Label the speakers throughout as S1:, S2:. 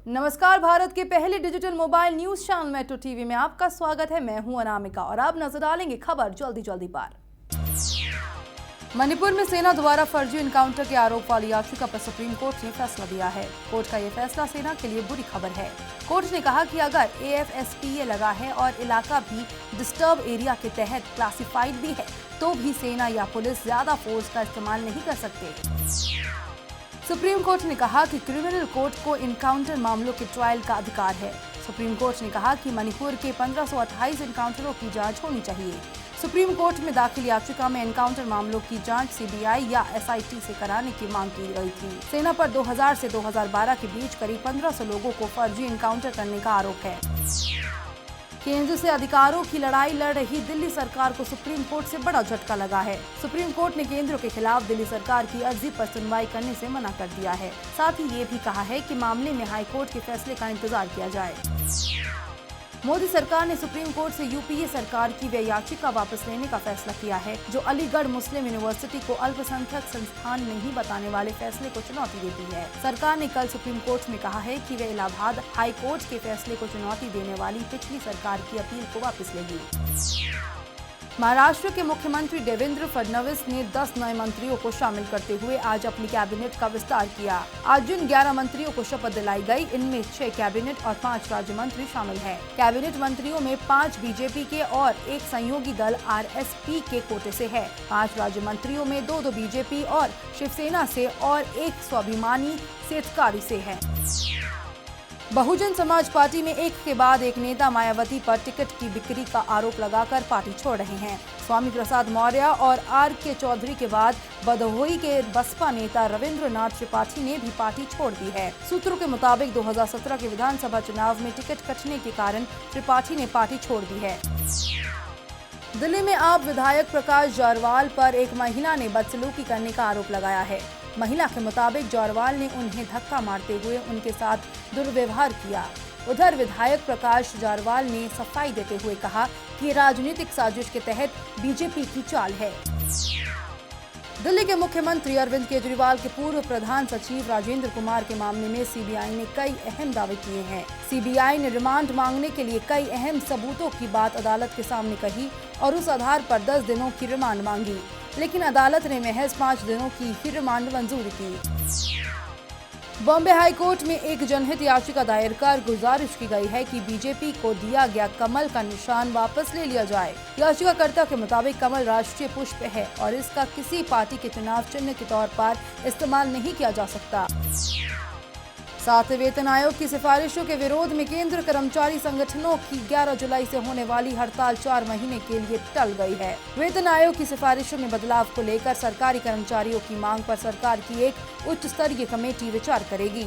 S1: नमस्कार, भारत के पहले digital mobile news channel metro TV में आपका स्वागत है। मैं हूं अनामिका और अब नजर डालेंगे खबर जल्दी पर। मणिपुर में सेना द्वारा फर्जी एनकाउंटर के आरोप वाली याचिका पर सुप्रीम कोर्ट ने फैसला दिया है। कोर्ट का यह फैसला सेना के लिए बुरी खबर है। कोर्ट ने कहा कि अगर AFSPA लगा है और इलाका भी डिस्टर्ब एरिया के तहत क्लासिफाइड भी है तो भी सेना या पुलिस ज्यादा फोर्स का इस्तेमाल नहीं कर सकते। सुप्रीम कोर्ट ने कहा कि क्रिमिनल कोर्ट को इनकाउंटर मामलों के ट्रायल का अधिकार है। सुप्रीम कोर्ट ने कहा कि मणिपुर के 1528 एनकाउंटरों की जांच होनी चाहिए। सुप्रीम कोर्ट में दाखिल याचिका में एनकाउंटर मामलों की जांच CBI या SIT से कराने की मांग की गई थी। सेना पर 2000 से 2012 के बीच करीब 1500 लोगों को फर्जी एनकाउंटर करने का आरोप है। केंद्र से अधिकारों की लड़ाई लड़ रही दिल्ली सरकार को सुप्रीम कोर्ट से बड़ा झटका लगा है। सुप्रीम कोर्ट ने केंद्र के खिलाफ दिल्ली सरकार की अर्जी पर सुनवाई करने से मना कर दिया है। साथ ही ये भी कहा है कि मामले में हाई कोर्ट के फैसले का इंतजार किया जाए। मोदी सरकार ने सुप्रीम कोर्ट से UPA सरकार की वह याचिका वापस लेने का फैसला किया है जो अलीगढ़ मुस्लिम यूनिवर्सिटी को अल्पसंख्यक संस्थान नहीं बताने वाले फैसले को चुनौती देती है। सरकार ने कल सुप्रीम कोर्ट में कहा है कि वह इलाहाबाद हाई कोर्ट के फैसले को चुनौती देने वाली पिछली सरकार की अपील को वापस लेगी। महाराष्ट्र के मुख्यमंत्री देवेंद्र फडणवीस ने 10 नए मंत्रियों को शामिल करते हुए आज अपनी कैबिनेट का विस्तार किया। आज जिन 11 मंत्रियों को शपथ दिलाई गई, इनमें 6 कैबिनेट और 5 राज्य मंत्री शामिल हैं। कैबिनेट मंत्रियों में 5 बीजेपी के और एक सहयोगी दल RSP के कोटे से है। 5 राज्य मंत्रियों में 2 बीजेपी और शिवसेना से और एक स्वाभिमानी सेठकारी से है। बहुजन समाज पार्टी में एक के बाद एक नेता मायावती पर टिकट की बिक्री का आरोप लगाकर पार्टी छोड़ रहे हैं। स्वामी प्रसाद मौर्य और RK चौधरी के बाद भदोही के बसपा नेता रविंद्रनाथ त्रिपाठी ने भी पार्टी छोड़ दी है। सूत्रों के मुताबिक 2017 के विधानसभा चुनाव में टिकट कटने के कारण त्रिपाठी ने पार्टी छोड़ दी है। दिल्ली में आप विधायक प्रकाश जारवाल पर एक महिला ने बदसलूकी करने का आरोप लगाया है। महिला के मुताबिक जारवाल ने उन्हें धक्का मारते हुए उनके साथ दुर्व्यवहार किया। उधर विधायक प्रकाश जारवाल ने सफाई देते हुए कहा कि राजनीतिक साजिश के तहत बीजेपी की चाल है। दिल्ली के मुख्यमंत्री अरविंद केजरीवाल के पूर्व प्रधान सचिव राजेंद्र कुमार के मामले में CBI ने कई अहम दावे किए हैं। CBI ने रिमांड मांगने के लिए कई अहम सबूतों की बात अदालत के सामने कही और उस आधार पर 10 दिनों की रिमांड मांगी, लेकिन अदालत ने महज 5 दिनों की ही रिमांड मंजूर की। बॉम्बे हाई कोर्ट में एक जनहित याचिका दायर कर गुजारिश की गई है कि बीजेपी को दिया गया कमल का निशान वापस ले लिया जाए। याचिकाकर्ता के मुताबिक कमल राष्ट्रीय पुष्प है और इसका किसी पार्टी के चुनाव चिन्ह के तौर पर इस्तेमाल नहीं किया जा सकता। 7वें वेतन आयोग की सिफारिशों के विरोध में केंद्र कर्मचारी संगठनों की 11 जुलाई से होने वाली हड़ताल 4 महीने के लिए टल गई है। वेतन आयोग की सिफारिशों में बदलाव को लेकर सरकारी कर्मचारियों की मांग पर सरकार की एक उच्च स्तरीय कमेटी विचार करेगी।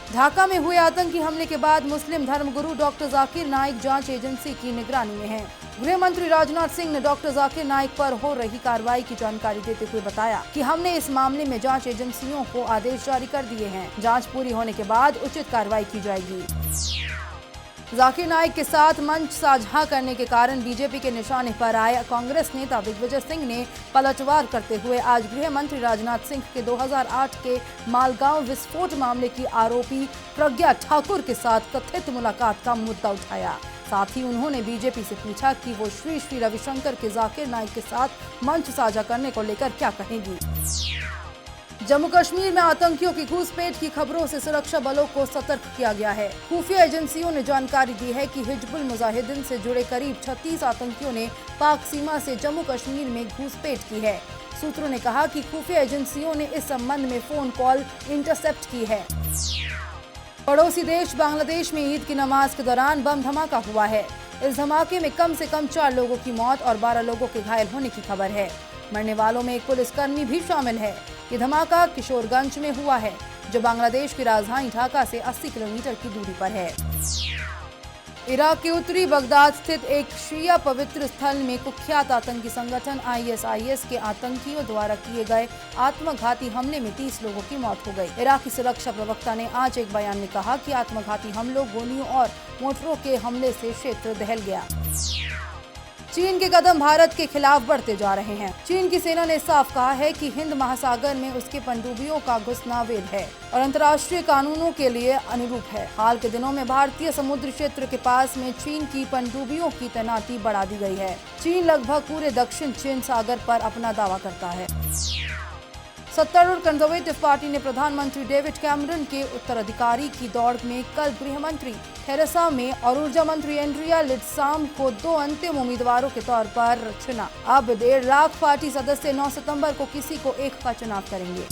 S1: ढाका में हुए आतंकी हमले के बाद मुस्लिम धर्मगुरु डॉक्टर जाकिर नाइक जांच एजेंसी की निगरानी में हैं। गृह मंत्री राजनाथ सिंह ने डॉक्टर जाकिर नाइक पर हो रही कार्रवाई की जानकारी देते हुए बताया कि हमने इस मामले में जांच एजेंसियों को आदेश जारी कर दिए हैं। जांच पूरी होने के बाद उचित कार्रवाई की जाएगी। जाकिर नाइक के साथ मंच साझा करने के कारण बीजेपी के निशाने पर आए कांग्रेस नेता दिग्विजय सिंह ने पलटवार करते हुए आज गृह मंत्री राजनाथ सिंह के 2008 के मालगांव विस्फोट मामले की आरोपी प्रज्ञा ठाकुर के साथ कथित मुलाकात का मुद्दा उठाया। साथ ही उन्होंने बीजेपी से पूछा कि वो श्री श्री रविशंकर के जाकिर नाइक के साथ मंच साझा करने को लेकर क्या कहेंगी। जम्मू कश्मीर में आतंकियों की घुसपैठ की खबरों से सुरक्षा बलों को सतर्क किया गया है। खुफिया एजेंसियों ने जानकारी दी है कि हिजबुल मुजाहिदीन से जुड़े करीब 36 आतंकियों ने पाक सीमा से जम्मू कश्मीर में घुसपैठ की है। सूत्रों ने कहा कि खुफिया एजेंसियों ने इस संबंध में फोन कॉल इंटरसेप्ट की है। पड़ोसी देश बांग्लादेश में ईद की नमाज के दौरान बम धमाका हुआ है। इस धमाके में कम से कम 4 लोगों की मौत और 12 लोगों के घायल होने की खबर है। मरने वालों में एक पुलिसकर्मी भी शामिल है। ये धमाका किशोरगंज में हुआ है, जो बांग्लादेश की राजधानी ढाका से 80 किलोमीटर की दूरी पर है। इराक के उत्तरी बगदाद स्थित एक शिया पवित्र स्थल में कुख्यात आतंकी संगठन ISIS के आतंकियों द्वारा किए गए आत्मघाती हमले में 30 लोगों की मौत हो गई। इराकी सुरक्षा प्रवक्ता ने आज एक बयान में कहा कि आत्मघाती हमलों, गोलियों और मोटरों के हमले से क्षेत्र दहल गया। चीन के कदम भारत के खिलाफ बढ़ते जा रहे हैं। चीन की सेना ने साफ कहा है कि हिंद महासागर में उसके पनडुब्बियों का घुसना वैध है और अंतर्राष्ट्रीय कानूनों के लिए अनुरूप है। हाल के दिनों में भारतीय समुद्री क्षेत्र के पास में चीन की पनडुब्बियों की तैनाती बढ़ा दी गई है। चीन लगभग पूरे दक्षिण चीन सागर पर अपना दावा करता है। सत्तारूढ़ कंजर्वेटिव पार्टी ने प्रधानमंत्री डेविड कैमरन के उत्तराधिकारी की दौड़ में कल गृह मंत्री थेरेसा मे और ऊर्जा मंत्री एंड्रिया लिडसाम को 2 अंतिम उम्मीदवारों के तौर पर चुना। अब 1.5 लाख पार्टी सदस्य 9 सितंबर को किसी को एक का चुनाव करेंगे।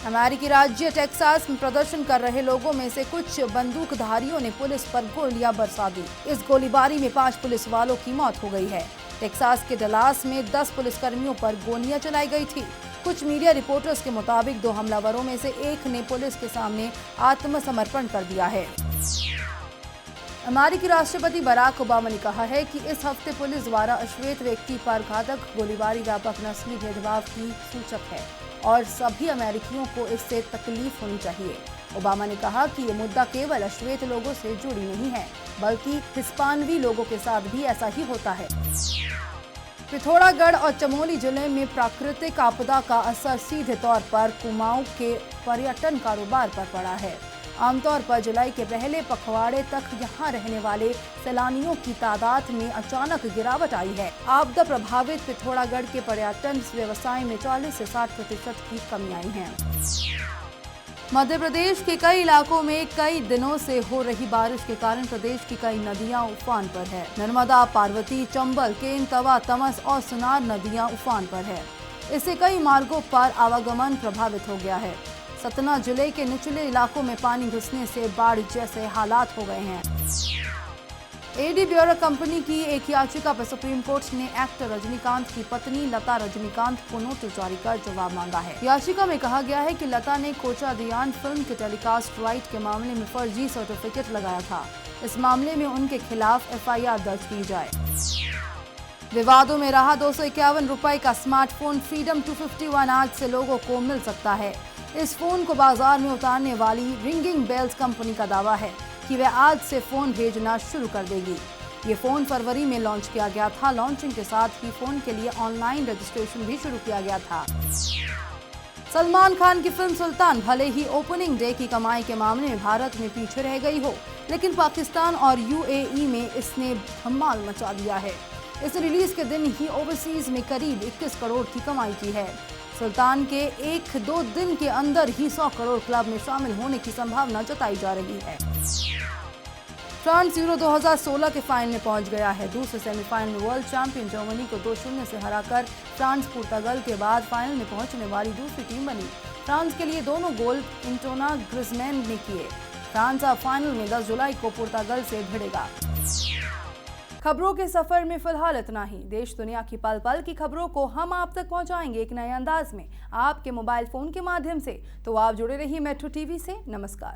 S1: अमेरिकी राज्य टेक्सास में प्रदर्शन कर रहे लोगों में से कुछ बंदूकधारियों ने पुलिस पर गोलियां बरसा दी। इस गोलीबारी में 5 पुलिस वालों की मौत हो गई है। टेक्सास के डलास में 10 पुलिसकर्मियों पर गोलियां चलाई गई थी। कुछ मीडिया रिपोर्टर्स के मुताबिक 2 हमलावरों में से एक ने पुलिस के सामने आत्मसमर्पण कर दिया है। अमेरिकी राष्ट्रपति बराक ओबामा ने कहा है कि इस हफ्ते पुलिस द्वारा अश्वेत व्यक्ति पर घातक गोलीबारी व्यापक नस्ली भेदभाव की सूचक है और सभी अमेरिकियों को इससे तकलीफ होनी चाहिए। ओबामा ने कहा कि ये मुद्दा केवल अश्वेत लोगों से जुड़ी नहीं है, बल्कि हिस्पानवी लोगों के साथ भी ऐसा ही होता है। पिथौरागढ़ और चमोली जिले में प्राकृतिक आपदा का असर सीधे तौर पर कुमाऊं के पर्यटन कारोबार पर पड़ा है। आमतौर पर जुलाई के पहले पखवाड़े तक यहां रहने वाले सैलानियों की तादाद में अचानक गिरावट आई है। आपदा प्रभावित पिथौरागढ़ के पर्यटन व्यवसाय में 40 से 60% की कमी आई है। मध्य प्रदेश के कई इलाकों में कई दिनों से हो रही बारिश के कारण प्रदेश की कई नदियां उफान पर है। नर्मदा, पार्वती, चंबल, केन, तवा, तमस और सुनार नदियां उफान पर है। इससे कई मार्गों पर आवागमन प्रभावित हो गया है। सतना जिले के निचले इलाकों में पानी घुसने से बाढ़ जैसे हालात हो गए हैं। एडी ब्यूरो कंपनी की एक याचिका पर सुप्रीम कोर्ट ने एक्टर रजनीकांत की पत्नी लता रजनीकांत को नोटिस जारी कर जवाब मांगा है। याचिका में कहा गया है कि लता ने कोचा दियान फिल्म के टेलीकास्ट राइट के मामले में फर्जी सर्टिफिकेट लगाया था। इस मामले में उनके खिलाफ FIR दर्ज की जाए। विवादों में रहा 251 रुपए का स्मार्टफोन फ्रीडम 251 आज से लोगों को मिल सकता है। इस फोन को बाजार में उतारने वाली रिंगिंग बेल्स कंपनी का दावा है कि वह आज से फोन भेजना शुरू कर देगी। ये फोन फरवरी में लॉन्च किया गया था। लॉन्चिंग के साथ ही फोन के लिए ऑनलाइन रजिस्ट्रेशन भी शुरू किया गया था। सलमान खान की फिल्म सुल्तान भले ही ओपनिंग डे की कमाई के मामले में भारत में पीछे रह गई हो, लेकिन पाकिस्तान और UAE में इसने धमाल मचा दिया है। इस रिलीज के दिन ही ओवरसीज में करीब 21 करोड़ की कमाई की है। सुल्तान के 1-2 दिन के अंदर ही 100 करोड़ क्लब में शामिल होने की संभावना जताई जा रही है। फ्रांस यूरो 2016 के फाइनल में पहुंच गया है। दूसरे सेमीफाइनल में वर्ल्ड चैंपियन जर्मनी को 2-0 से हराकर फ्रांस पुर्तगाल के बाद फाइनल में पहुंचने वाली दूसरी टीम बनी। फ्रांस के लिए दोनों गोल एंटोना ग्रिजमैन ने किए। फ्रांस अब फाइनल में 10 जुलाई को पुर्तगाल से भिड़ेगा। खबरों के सफर में फिलहाल इतना ही। देश दुनिया की पल पल की खबरों को हम आप तक पहुंचाएंगे एक नए अंदाज में आपके मोबाइल फोन के माध्यम से। तो आप जुड़े रहिए मेट्रो टीवी से। नमस्कार।